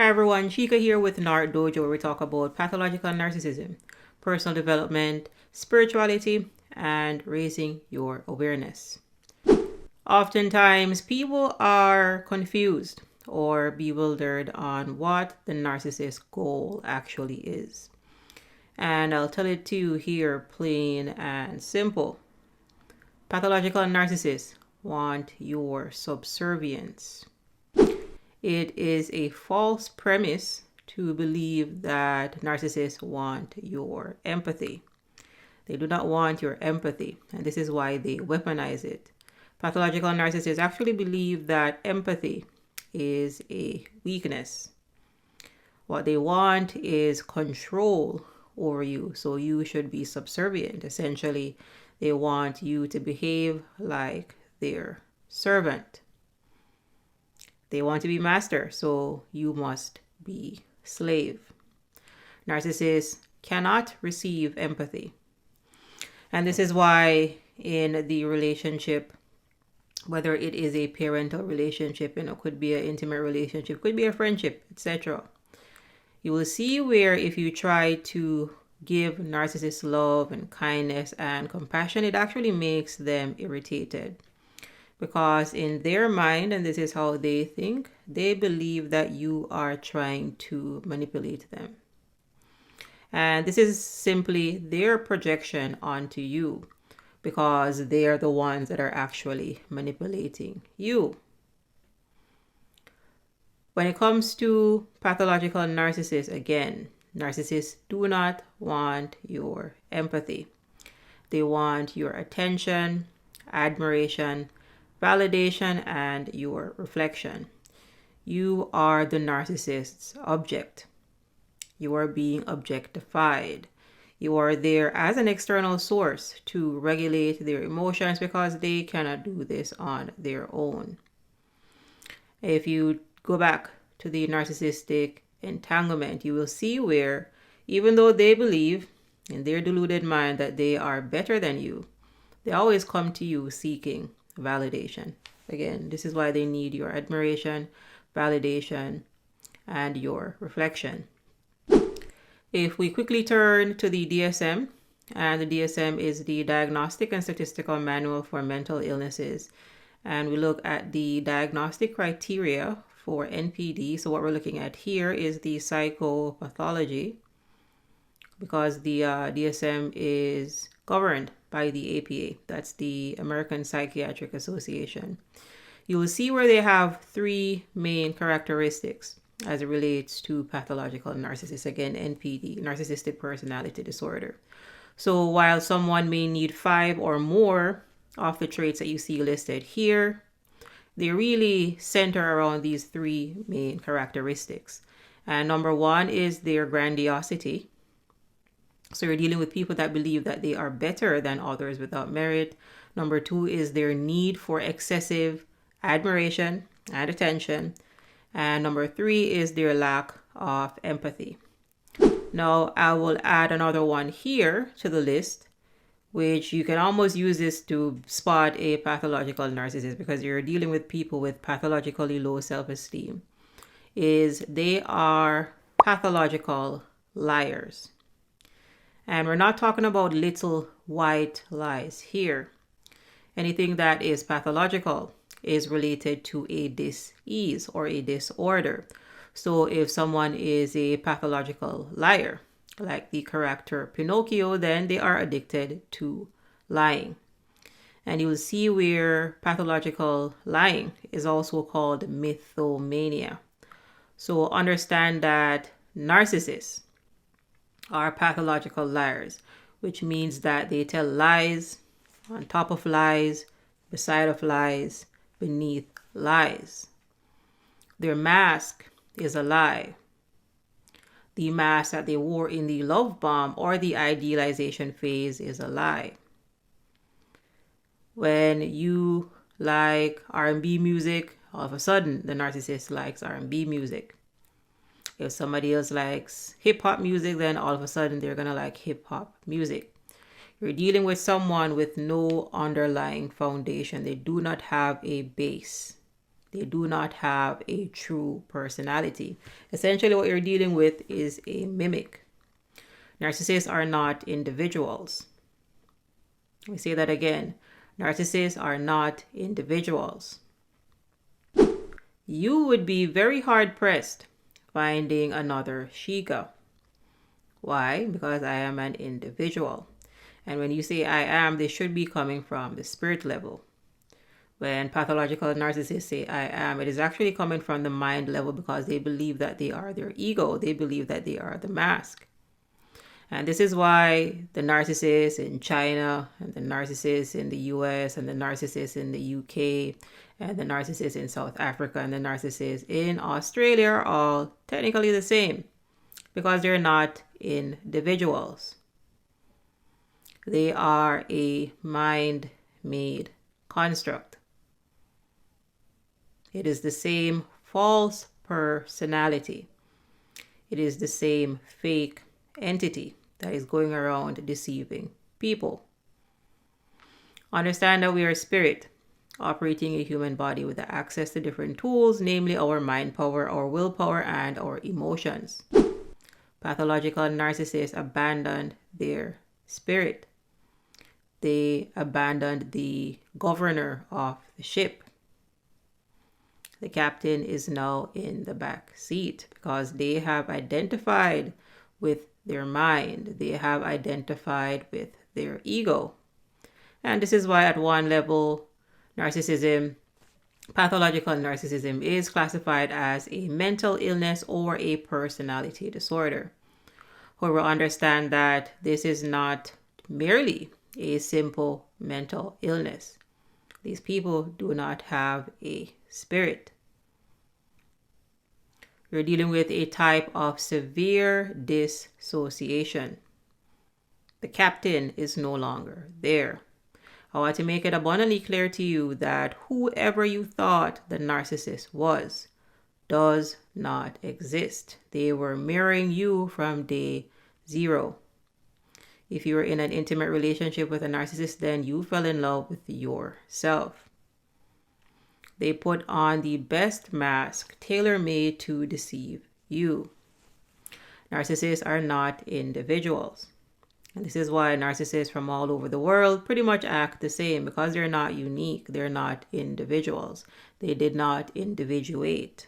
Hi everyone, Chica here with NarcDojo, where we talk about pathological narcissism, personal development, spirituality, and raising your awareness. Oftentimes, people are confused or bewildered on what the narcissist's goal actually is. And I'll tell it to you here plain and simple. Pathological narcissists want your subservience. It is a false premise to believe that narcissists want your empathy. They do not want your empathy, and this is why they weaponize it. Pathological narcissists actually believe that empathy is a weakness. What they want is control over you, so you should be subservient. Essentially, they want you to behave like their servant. They want to be master, so you must be slave. Narcissists cannot receive empathy. And this is why in the relationship, whether it is a parental relationship, could be an intimate relationship, could be a friendship, etc., you will see where if you try to give narcissists love and kindness and compassion, it actually makes them irritated. Because in their mind, and this is how they think, they believe that you are trying to manipulate them. And this is simply their projection onto you, because they are the ones that are actually manipulating you. When it comes to pathological narcissists, again, narcissists do not want your empathy. They want your attention, admiration, validation, and your reflection. You are the narcissist's object. You are being objectified. You are there as an external source to regulate their emotions because they cannot do this on their own. If you go back to the narcissistic entanglement, you will see where, even though they believe in their deluded mind that they are better than you, they always come to you seeking validation. Again, this is why they need your admiration, validation, and your reflection. If we quickly turn to the DSM, and the DSM is the Diagnostic and Statistical Manual for Mental Illnesses, and we look at the diagnostic criteria for NPD. So what we're looking at here is the psychopathology, because the DSM is governed by the APA. That's the American Psychiatric Association. You will see where they have three main characteristics as it relates to pathological narcissists. Again, NPD, narcissistic personality disorder. So while someone may need 5 or more of the traits that you see listed here, they really center around these three main characteristics. And number one is their grandiosity. So you're dealing with people that believe that they are better than others without merit. Number two is their need for excessive admiration and attention. And number three is their lack of empathy. Now, I will add another one here to the list, which you can almost use this to spot a pathological narcissist, because you're dealing with people with pathologically low self-esteem, is they are pathological liars. And we're not talking about little white lies here. Anything that is pathological is related to a dis-ease or a disorder. So if someone is a pathological liar, like the character Pinocchio, then they are addicted to lying. And you will see where pathological lying is also called mythomania. So understand that narcissists are pathological liars, which means that they tell lies on top of lies, beside of lies, beneath lies. Their mask is a lie. The mask that they wore in the love bomb or the idealization phase is a lie. When you like R&B music, all of a sudden the narcissist likes R&B music. If somebody else likes hip-hop music, then all of a sudden they're going to like hip-hop music. You're dealing with someone with no underlying foundation. They do not have a base. They do not have a true personality. Essentially, what you're dealing with is a mimic. Narcissists are not individuals. We say that again. Narcissists are not individuals. You would be very hard pressed finding another Shiga. Why? Because I am an individual. And when you say I am, they should be coming from the spirit level. When pathological narcissists say I am, it is actually coming from the mind level because they believe that they are their ego. They believe that they are the mask. And this is why the narcissists in China and the narcissists in the US and the narcissists in the UK and the narcissists in South Africa and the narcissists in Australia are all technically the same because they're not individuals. They are a mind-made construct. It is the same false personality. It is the same fake entity that is going around deceiving people. Understand that we are spirit operating a human body with access to different tools, namely our mind power, our willpower, and our emotions. Pathological narcissists abandoned their spirit. They abandoned the governor of the ship. The captain is now in the back seat because they have identified with their mind. They have identified with their ego. And this is why at one level, narcissism, pathological narcissism is classified as a mental illness or a personality disorder. However, understand that this is not merely a simple mental illness. These people do not have a spirit. You're dealing with a type of severe dissociation. The captain is no longer there. I want to make it abundantly clear to you that whoever you thought the narcissist was does not exist. They were mirroring you from day zero. If you were in an intimate relationship with a narcissist, then you fell in love with yourself. They put on the best mask tailor-made to deceive you. Narcissists are not individuals. And this is why narcissists from all over the world pretty much act the same because they're not unique. They're not individuals. They did not individuate.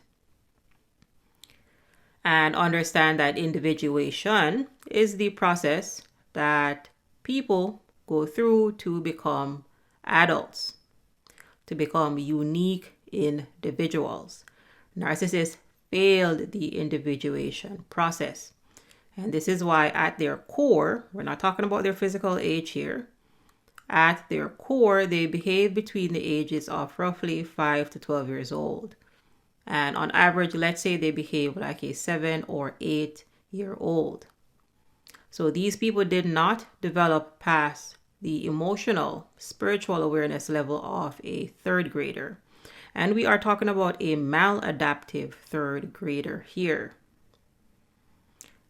And understand that individuation is the process that people go through to become adults, to become unique individuals. Narcissists failed the individuation process. And this is why at their core, we're not talking about their physical age here. At their core, they behave between the ages of roughly 5 to 12 years old. And on average, let's say they behave like a 7 or 8-year-old. So these people did not develop past the emotional, spiritual awareness level of a third grader. And we are talking about a maladaptive third grader here.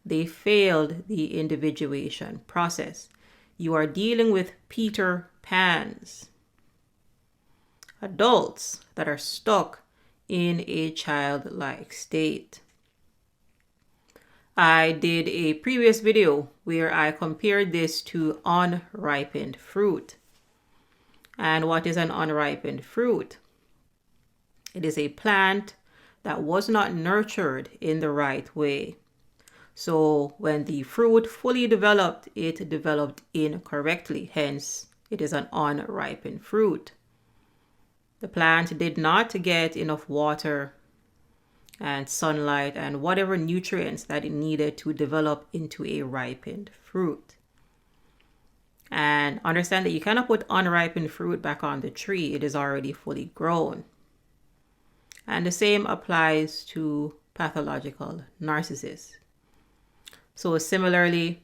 They failed the individuation process. You are dealing with Peter Pans, adults that are stuck in a childlike state. I did a previous video where I compared this to unripened fruit. And what is an unripened fruit? It is a plant that was not nurtured in the right way. So when the fruit fully developed, it developed incorrectly. Hence, it is an unripened fruit. The plant did not get enough water and sunlight and whatever nutrients that it needed to develop into a ripened fruit. And understand that you cannot put unripened fruit back on the tree. It is already fully grown. And the same applies to pathological narcissists. So similarly,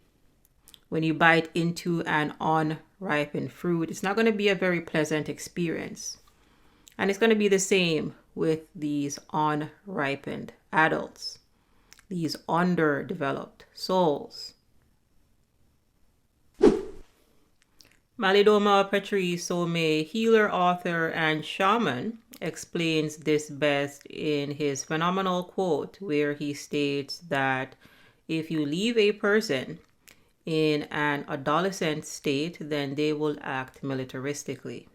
when you bite into an unripened fruit, it's not going to be a very pleasant experience. And it's going to be the same with these unripened adults, these underdeveloped souls. Malidoma Patrice Somé, healer, author, and shaman, explains this best in his phenomenal quote where he states that if you leave a person in an adolescent state, then they will act militaristically.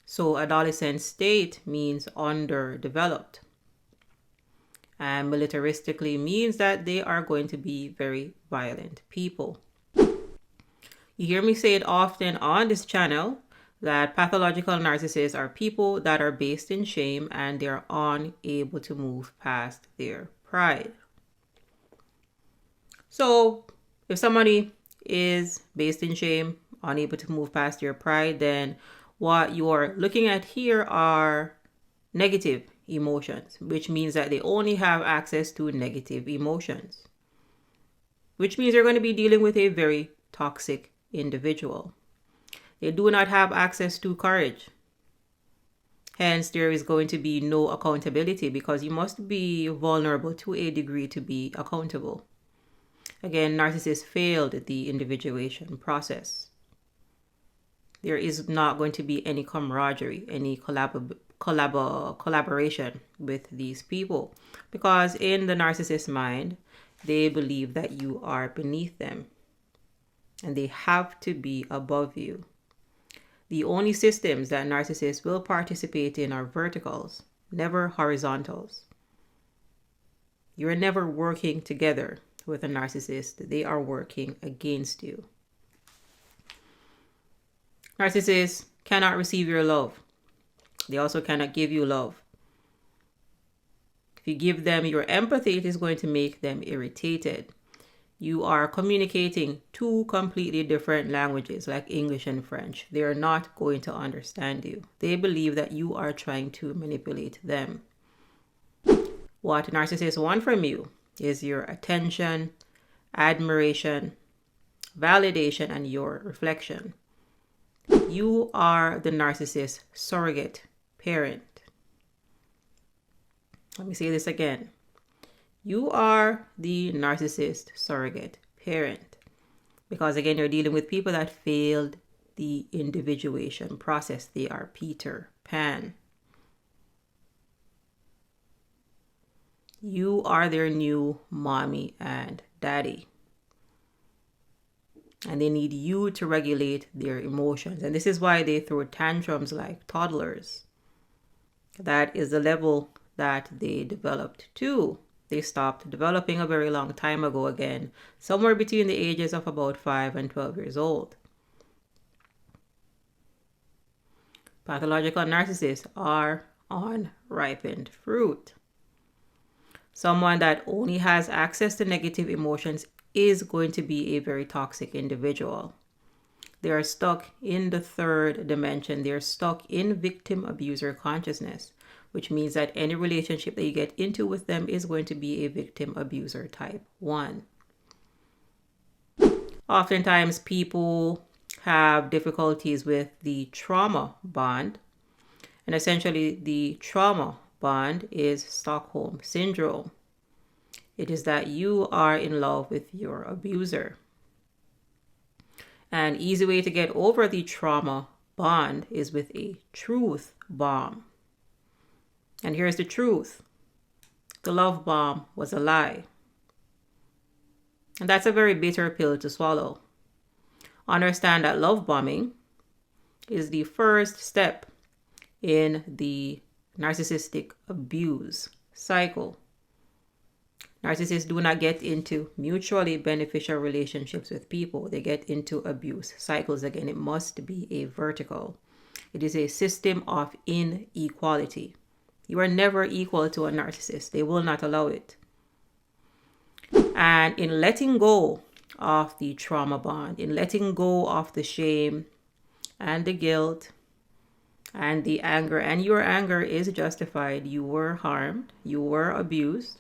So adolescent state means underdeveloped. And militaristically means that they are going to be very violent people. You hear me say it often on this channel that pathological narcissists are people that are based in shame and they're unable to move past their pride. So if somebody is based in shame, unable to move past their pride, then what you're looking at here are negative emotions, which means that they only have access to negative emotions, which means they're going to be dealing with a very toxic individual. They do not have access to courage. Hence, there is going to be no accountability because you must be vulnerable to a degree to be accountable. Again, narcissists failed the individuation process. There is not going to be any camaraderie, any collaboration with these people because in the narcissist mind, they believe that you are beneath them and they have to be above you. The only systems that narcissists will participate in are verticals, never horizontals. You're never working together with a narcissist. They are working against you. Narcissists cannot receive your love. They also cannot give you love. If you give them your empathy, it is going to make them irritated. You are communicating two completely different languages like English and French. They are not going to understand you. They believe that you are trying to manipulate them. What narcissists want from you is your attention, admiration, validation, and your reflection. You are the narcissist surrogate parent. Let me say this again. You are the narcissist surrogate parent. Because again, you're dealing with people that failed the individuation process. They are Peter Pan. You are their new mommy and daddy. And they need you to regulate their emotions. And this is why they throw tantrums like toddlers. That is the level that they developed to. They stopped developing a very long time ago again, somewhere between the ages of about 5 and 12 years old. Pathological narcissists are unripened fruit. Someone that only has access to negative emotions is going to be a very toxic individual. They are stuck in the third dimension. They're stuck in victim abuser consciousness, which means that any relationship that you get into with them is going to be a victim abuser type 1. Oftentimes people have difficulties with the trauma bond. And essentially the trauma bond is Stockholm syndrome. It is that you are in love with your abuser. An easy way to get over the trauma bond is with a truth bomb. And here's the truth. The love bomb was a lie. And that's a very bitter pill to swallow. Understand that love bombing is the first step in the narcissistic abuse cycle. Narcissists do not get into mutually beneficial relationships with people. They get into abuse cycles. Again, it must be a vertical. It is a system of inequality. You are never equal to a narcissist. They will not allow it. And in letting go of the trauma bond, in letting go of the shame and the guilt and the anger, and your anger is justified. You were harmed. You were abused.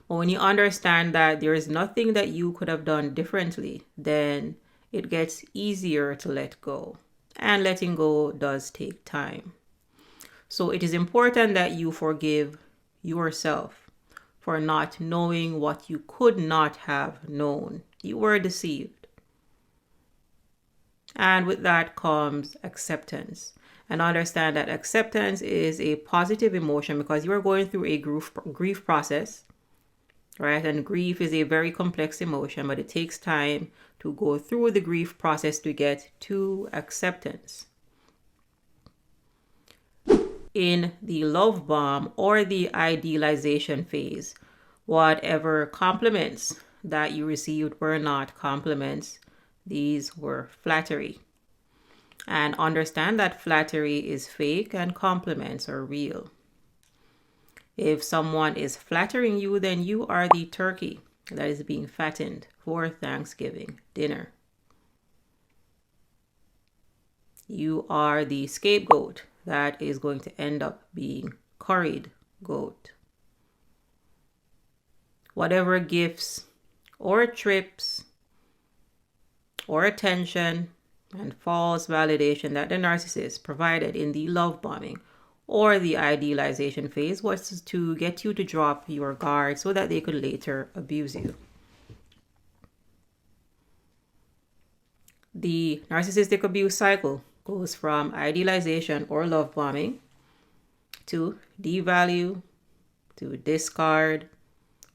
But when you understand that there is nothing that you could have done differently, then it gets easier to let go. And letting go does take time. So it is important that you forgive yourself for not knowing what you could not have known. You were deceived. And with that comes acceptance. And understand that acceptance is a positive emotion because you are going through a grief process, right? And grief is a very complex emotion, but it takes time to go through the grief process to get to acceptance. In the love bomb or the idealization phase, whatever compliments that you received were not compliments. These were flattery. And understand that flattery is fake and compliments are real. If someone is flattering you, then you are the turkey that is being fattened for Thanksgiving dinner. You are the scapegoat that is going to end up being curried goat. Whatever gifts or trips or attention and false validation that the narcissist provided in the love bombing or the idealization phase was to get you to drop your guard so that they could later abuse you. The narcissistic abuse cycle goes from idealization or love bombing to devalue, to discard,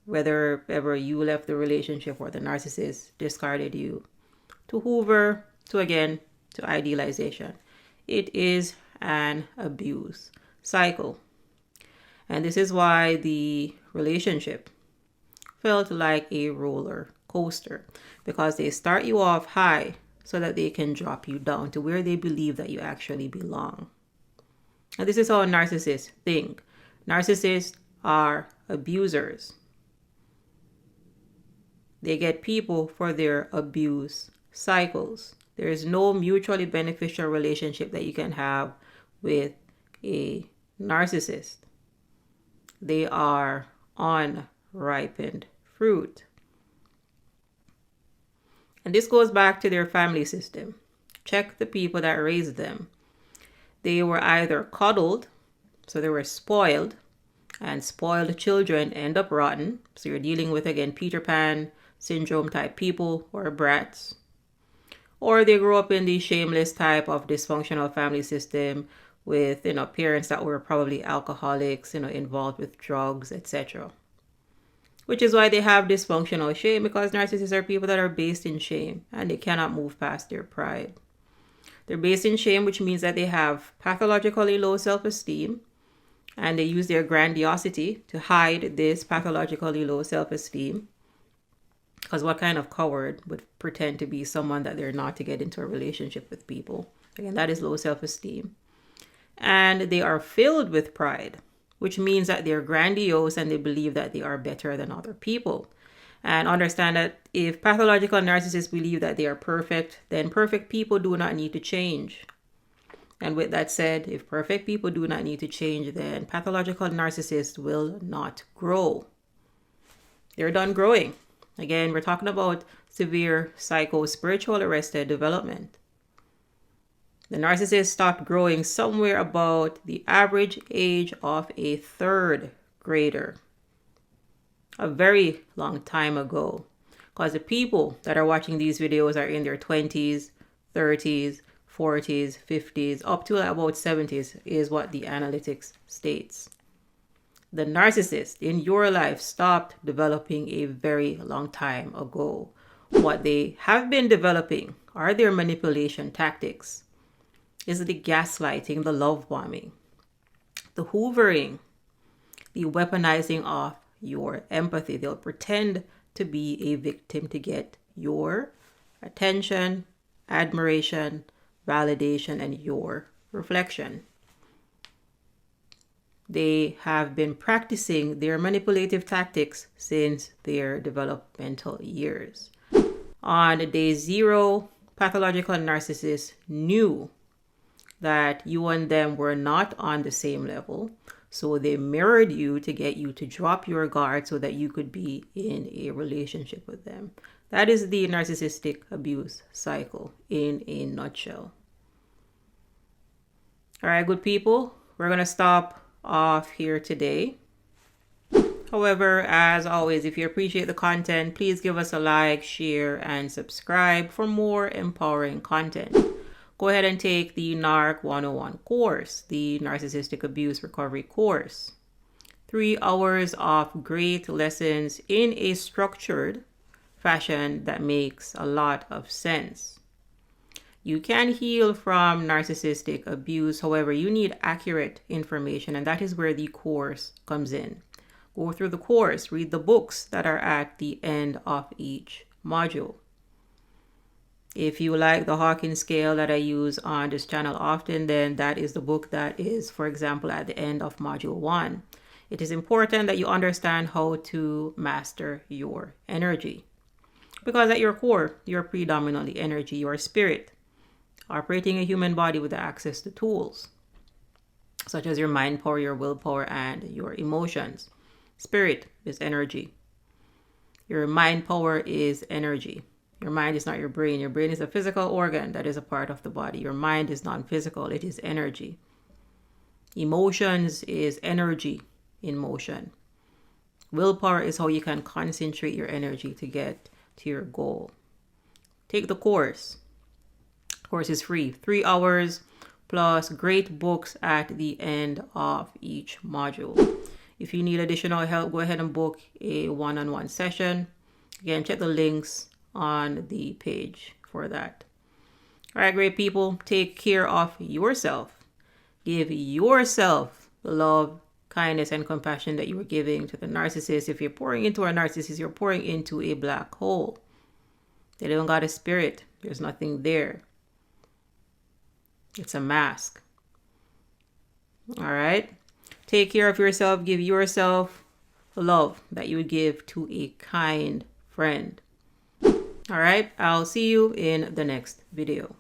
whether ever you left the relationship or the narcissist discarded you, to hoover, to again, to idealization. It is an abuse cycle. And this is why the relationship felt like a roller coaster, because they start you off high so that they can drop you down to where they believe that you actually belong. And this is how narcissists think. Narcissists are abusers. They get people for their abuse cycles. There is no mutually beneficial relationship that you can have with a narcissist. They are unripened fruit. And this goes back to their family system. Check the people that raised them. They were either coddled, so they were spoiled, and spoiled children end up rotten. So you're dealing with, again, Peter Pan syndrome type people or brats. Or they grew up in the shameless type of dysfunctional family system with, parents that were probably alcoholics, involved with drugs, etc. Which is why they have dysfunctional shame, because narcissists are people that are based in shame and they cannot move past their pride. They're based in shame, which means that they have pathologically low self-esteem and they use their grandiosity to hide this pathologically low self-esteem. Because what kind of coward would pretend to be someone that they're not to get into a relationship with people? Again, that is low self-esteem. And they are filled with pride, which means that they're grandiose and they believe that they are better than other people. And understand that if pathological narcissists believe that they are perfect, then perfect people do not need to change. And with that said, if perfect people do not need to change, then pathological narcissists will not grow. They're done growing. Again, we're talking about severe psycho-spiritual arrested development. The narcissist stopped growing somewhere about the average age of a third grader. A very long time ago. Because the people that are watching these videos are in their 20s, 30s, 40s, 50s, up to about 70s is what the analytics states. The narcissist in your life stopped developing a very long time ago. What they have been developing are their manipulation tactics. Is the gaslighting, the love bombing, the hoovering, the weaponizing of your empathy. They'll pretend to be a victim to get your attention, admiration, validation, and your reflection. They have been practicing their manipulative tactics since their developmental years. On day 0, pathological narcissists knew that you and them were not on the same level. So they mirrored you to get you to drop your guard so that you could be in a relationship with them. That is the narcissistic abuse cycle in a nutshell. All right, good people, we're going to stop off here today. However, as always, if you appreciate the content, please give us a like, share, and subscribe for more empowering content. Go ahead and take the NarC101 course, the Narcissistic Abuse Recovery course. 3 hours of great lessons in a structured fashion that makes a lot of sense. You can heal from narcissistic abuse. However, you need accurate information, and that is where the course comes in. Go through the course, read the books that are at the end of each module. If you like the Hawkins scale that I use on this channel often, then that is the book that is, for example, at the end of module 1. It is important that you understand how to master your energy. Because at your core, you're predominantly energy, your spirit, operating a human body with access to tools, such as your mind power, your willpower, and your emotions. Spirit is energy. Your mind power is energy. Your mind is not your brain. Your brain is a physical organ that is a part of the body. Your mind is non-physical. It is energy. Emotions is energy in motion. Willpower is how you can concentrate your energy to get to your goal. Take the course. The course is free. 3 hours plus great books at the end of each module. If you need additional help, go ahead and book a one-on-one session. Again, check the links on the page for that. All right, great people, take care of yourself. Give yourself the love, kindness, and compassion that you were giving to the narcissist. If you're pouring into a narcissist, you're pouring into a black hole. They don't got a spirit. There's nothing there. It's a mask. All right. Take care of yourself. Give yourself the love that you would give to a kind friend. All right. I'll see you in the next video.